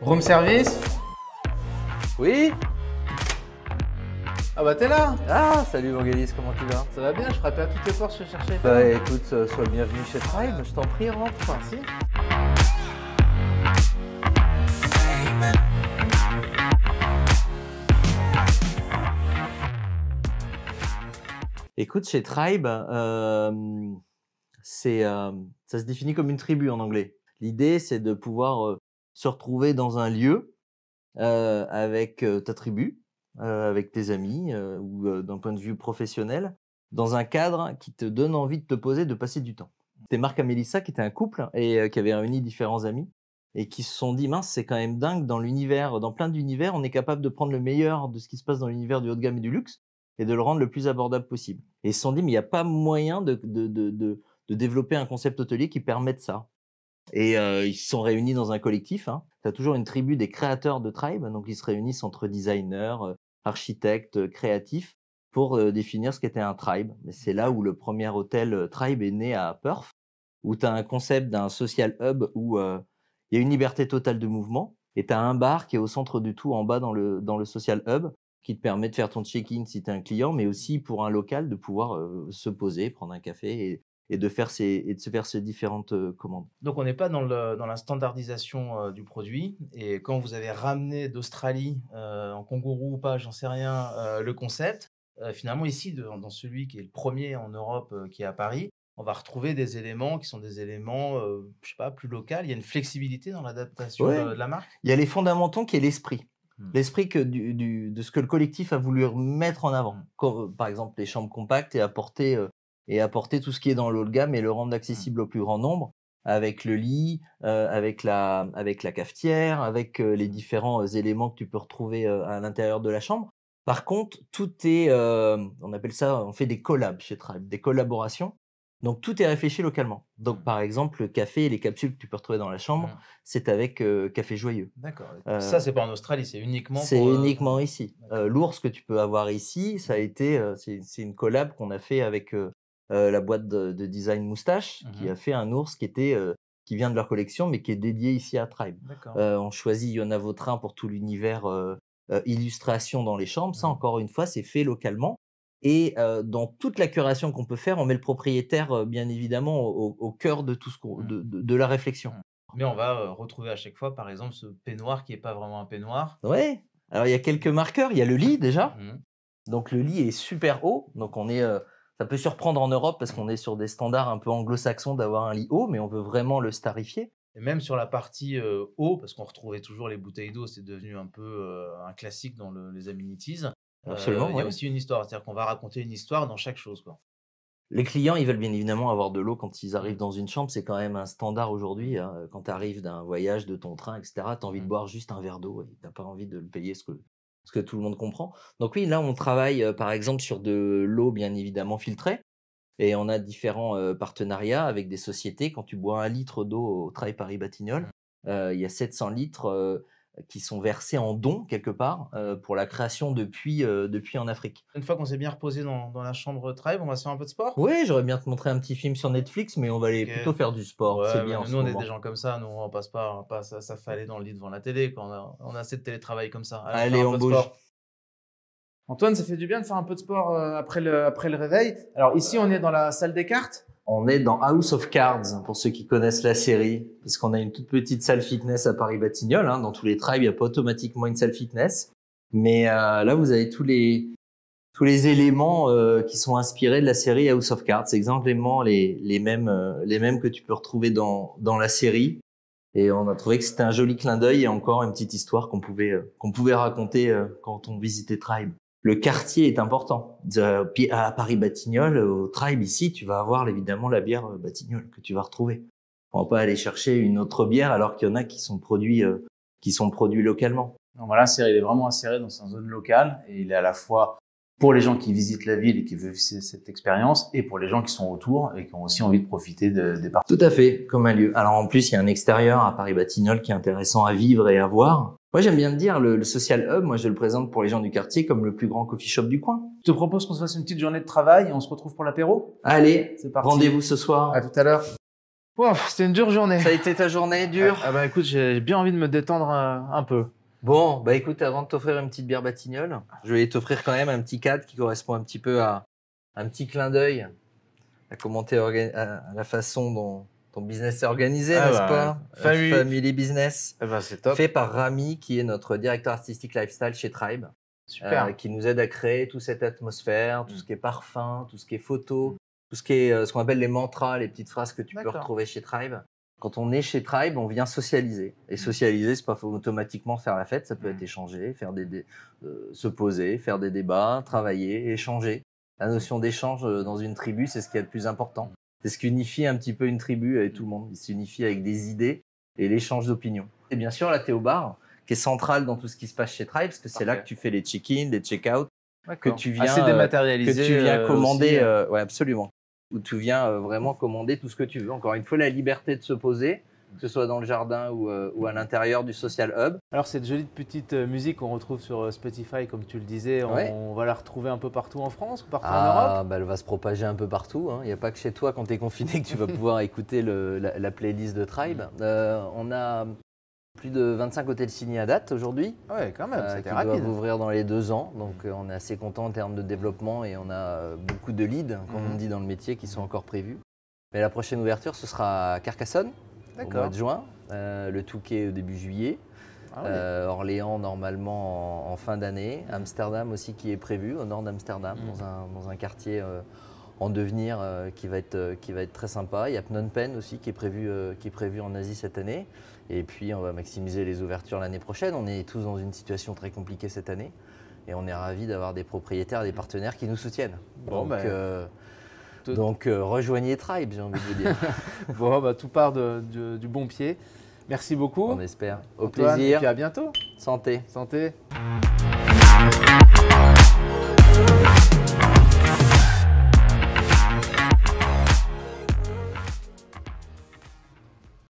Room service? Oui. Ah bah t'es là. Ah, salut Vangelis, comment tu vas? Ça va bien, je frappais à toutes les portes, je te cherchais. Bah écoute, sois le bienvenu chez Tribe, je t'en prie, rentre. Merci. Écoute, chez Tribe, ça se définit comme une tribu en anglais. L'idée, c'est de pouvoir se retrouver dans un lieu avec ta tribu, avec tes amis ou d'un point de vue professionnel, dans un cadre qui te donne envie de te poser, de passer du temps. C'était Marc et Mélissa qui étaient un couple et qui avaient réuni différents amis et qui se sont dit: «Mince, c'est quand même dingue dans l'univers, dans plein d'univers, on est capable de prendre le meilleur de ce qui se passe dans l'univers du haut de gamme et du luxe et de le rendre le plus abordable possible». Et ils se sont dit: «Mais il y a pas moyen de développer un concept hôtelier qui permette ça». Et ils se sont réunis dans un collectif, hein. Tu as toujours une tribu des créateurs de Tribe, donc ils se réunissent entre designers, architectes, créatifs pour définir ce qu'était un Tribe. Et c'est là où le premier hôtel Tribe est né à Perth, où tu as un concept d'un social hub où il y a une liberté totale de mouvement et tu as un bar qui est au centre du tout, en bas dans le social hub, qui te permet de faire ton check-in si tu es un client, mais aussi pour un local de pouvoir se poser, prendre un café et de se faire ces différentes commandes. Donc on n'est pas dans la standardisation du produit. Et quand vous avez ramené d'Australie, en kangourou ou pas, j'en sais rien, le concept, finalement ici, dans celui qui est le premier en Europe, qui est à Paris, on va retrouver des éléments qui sont des éléments, je sais pas, plus local. Il y a une flexibilité dans l'adaptation Ouais, de la marque? il y a les fondamentaux qui est l'esprit. Mmh. L'esprit que de ce que le collectif a voulu mettre en avant. Mmh. Par exemple, les chambres compactes et apporter tout ce qui est dans le haut de gamme et le rendre Mmh. accessible au plus grand nombre, avec le lit, avec la cafetière, avec les différents éléments que tu peux retrouver à l'intérieur de la chambre. Par contre, tout est, on appelle ça, on fait des collabs chez Tribe, des collaborations. Donc tout est réfléchi localement. Donc par exemple, le café et les capsules que tu peux retrouver dans la chambre, Mmh. c'est avec Café Joyeux. D'accord. Heu, Ça, c'est pas en Australie, c'est uniquement c'est pour, uniquement ici. d'accord. L'ours que tu peux avoir ici, ça a été, c'est une collab qu'on a fait avec la boîte de design Moustache, qui Mmh. a fait un ours qui vient de leur collection, mais qui est dédié ici à Tribe. D'accord. On choisit Yona Vautrin pour tout l'univers illustration dans les chambres. Ça, Mmh. encore une fois, c'est fait localement. Et dans toute la curation qu'on peut faire, on met le propriétaire, bien évidemment, au cœur de tout ce qu'on Mmh. de la réflexion. Mmh. Mais on va, retrouver à chaque fois, par exemple, ce peignoir qui est pas vraiment un peignoir. Ouais, alors il y a quelques marqueurs, il y a le lit déjà. Mmh. Donc le lit est super haut, donc ça peut surprendre en Europe parce qu'on est sur des standards un peu anglo-saxons d'avoir un lit haut, mais on veut vraiment le starifier. Et même sur la partie, eau, parce qu'on retrouvait toujours les bouteilles d'eau, c'est devenu un peu, un classique dans les amenities. Absolument, Il y a ouais. aussi une histoire, c'est-à-dire qu'on va raconter une histoire dans chaque chose, quoi. Les clients, ils veulent bien évidemment avoir de l'eau quand ils arrivent Mmh. dans une chambre, c'est quand même un standard aujourd'hui, hein. Quand tu arrives d'un voyage, de ton train et cetera, tu as envie de Mmh. boire juste un verre d'eau et tu pas envie de le payer ce que tout le monde comprend. Donc oui, là, on travaille, par exemple sur de l'eau bien évidemment filtrée. Et on a différents partenariats avec des sociétés. Quand tu bois 1 litre d'eau au Trail Paris-Batignolles, il y a 700 litres qui sont versés en dons quelque part pour la création de puits en Afrique. Une fois qu'on s'est bien reposé dans la chambre Tribe, on va se faire un peu de sport? Oui, j'aurais bien te montrer un petit film sur Netflix, mais on va aller plutôt OK. faire du sport. C'est Ouais, mais bien en nous ce on est des moment. gens comme ça, nous on va pas s'affaler dans le lit devant la télé, quoi. On a assez de télétravail comme ça. Allez, on va faire Allez, un on peu de bouge. sport. Antoine, ça fait du bien de faire un peu de sport, après le réveil. Alors ici, on est dans la salle des cartes. On est dans House of Cards, pour ceux qui connaissent la série, parce qu'on a une toute petite salle fitness à Paris-Batignolles. Hein. Dans tous les tribes, il n'y a pas automatiquement une salle fitness. Mais là, vous avez tous les éléments qui sont inspirés de la série House of Cards. C'est exactement les mêmes que tu peux retrouver dans la série. Et on a trouvé que c'était un joli clin d'œil et encore une petite histoire qu'on pouvait raconter quand on visitait Tribe. Le quartier est important. Puis à Paris-Batignolles, au Tribe ici, tu vas avoir évidemment la bière Batignolles que tu vas retrouver. On va pas aller chercher une autre bière alors qu'il y en a qui sont produits localement. Donc voilà, il est vraiment inséré dans sa zone locale et il est à la fois pour les gens qui visitent la ville et qui veulent vivre cette expérience et pour les gens qui sont autour et qui ont aussi envie de profiter des parcs. Tout à fait, comme un lieu. Alors en plus, il y a un extérieur à Paris-Batignolles qui est intéressant à vivre et à voir. Moi, j'aime bien le dire, le Social Hub, moi je le présente pour les gens du quartier comme le plus grand coffee shop du coin. Je te propose qu'on se fasse une petite journée de travail et on se retrouve pour l'apéro. Allez, C'est parti. rendez-vous ce soir. À tout à l'heure. Wow, c'était une dure journée. Ça a été ta journée dure? Ah bah écoute, j'ai bien envie de me détendre un peu. Bon, bah écoute, avant de t'offrir une petite bière Batignolles, je vais t'offrir quand même un petit cadre qui correspond un petit peu à un petit clin d'œil à commenter à la façon dont ton business est organisé, Ah n'est-ce bah, pas? Family Business. Eh bah, c'est top. Fait par Rami, qui est notre directeur artistique lifestyle chez Tribe, Super. qui nous aide à créer toute cette atmosphère, tout ce qui est parfum, tout ce qui est photo, tout ce qui est ce qu'on appelle les mantras, les petites phrases que tu peux D'accord. retrouver chez Tribe. Quand on est chez Tribe, on vient socialiser. Et socialiser, c'est pas automatiquement faire la fête, ça peut être échanger, faire se poser, faire des débats, travailler, échanger. La notion d'échange dans une tribu, c'est ce qui est le plus important. C'est ce qui unifie un petit peu une tribu avec tout le monde. Il s'unifie avec des idées et l'échange d'opinions. Et bien sûr, la Théo Bar, qui est centrale dans tout ce qui se passe chez Tribe, parce que c'est là que tu fais les check-in, les check-out, que tu viens, assez dématérialisé, que tu viens commander. aussi, Ouais, absolument. Où tu viens vraiment commander tout ce que tu veux. Encore une fois, la liberté de se poser, que ce soit dans le jardin ou à l'intérieur du social hub. Alors cette jolie petite musique qu'on retrouve sur Spotify, comme tu le disais, Ouais. on va la retrouver un peu partout en France, partout en Ah, Europe. bah, elle va se propager un peu partout. Il n'y a pas que chez toi, quand tu es confiné, que tu vas pouvoir écouter la playlist de Tribe. On a plus de 25 hôtels signés à date aujourd'hui. Ouais, quand même, Qui c'était rapide. doivent ouvrir dans les 2 ans. Donc on est assez content en termes de développement et on a beaucoup de leads, comme on dit dans le métier, qui sont encore prévus. Mais la prochaine ouverture, ce sera à Carcassonne, au mois de juin, le Touquet au début juillet, Orléans normalement en fin d'année, Amsterdam aussi qui est prévu, au nord d'Amsterdam, dans un quartier en devenir qui va être très sympa. Il y a Phnom Penh aussi qui est prévu en Asie cette année. Et puis on va maximiser les ouvertures l'année prochaine. On est tous dans une situation très compliquée cette année et on est ravis d'avoir des propriétaires et des partenaires qui nous soutiennent. Bon, Donc rejoignez Tribe, j'ai envie de vous dire. Bon, bah, tout part du bon pied. Merci beaucoup. On espère. Au Antoine, plaisir. Et puis à bientôt. Santé. Santé.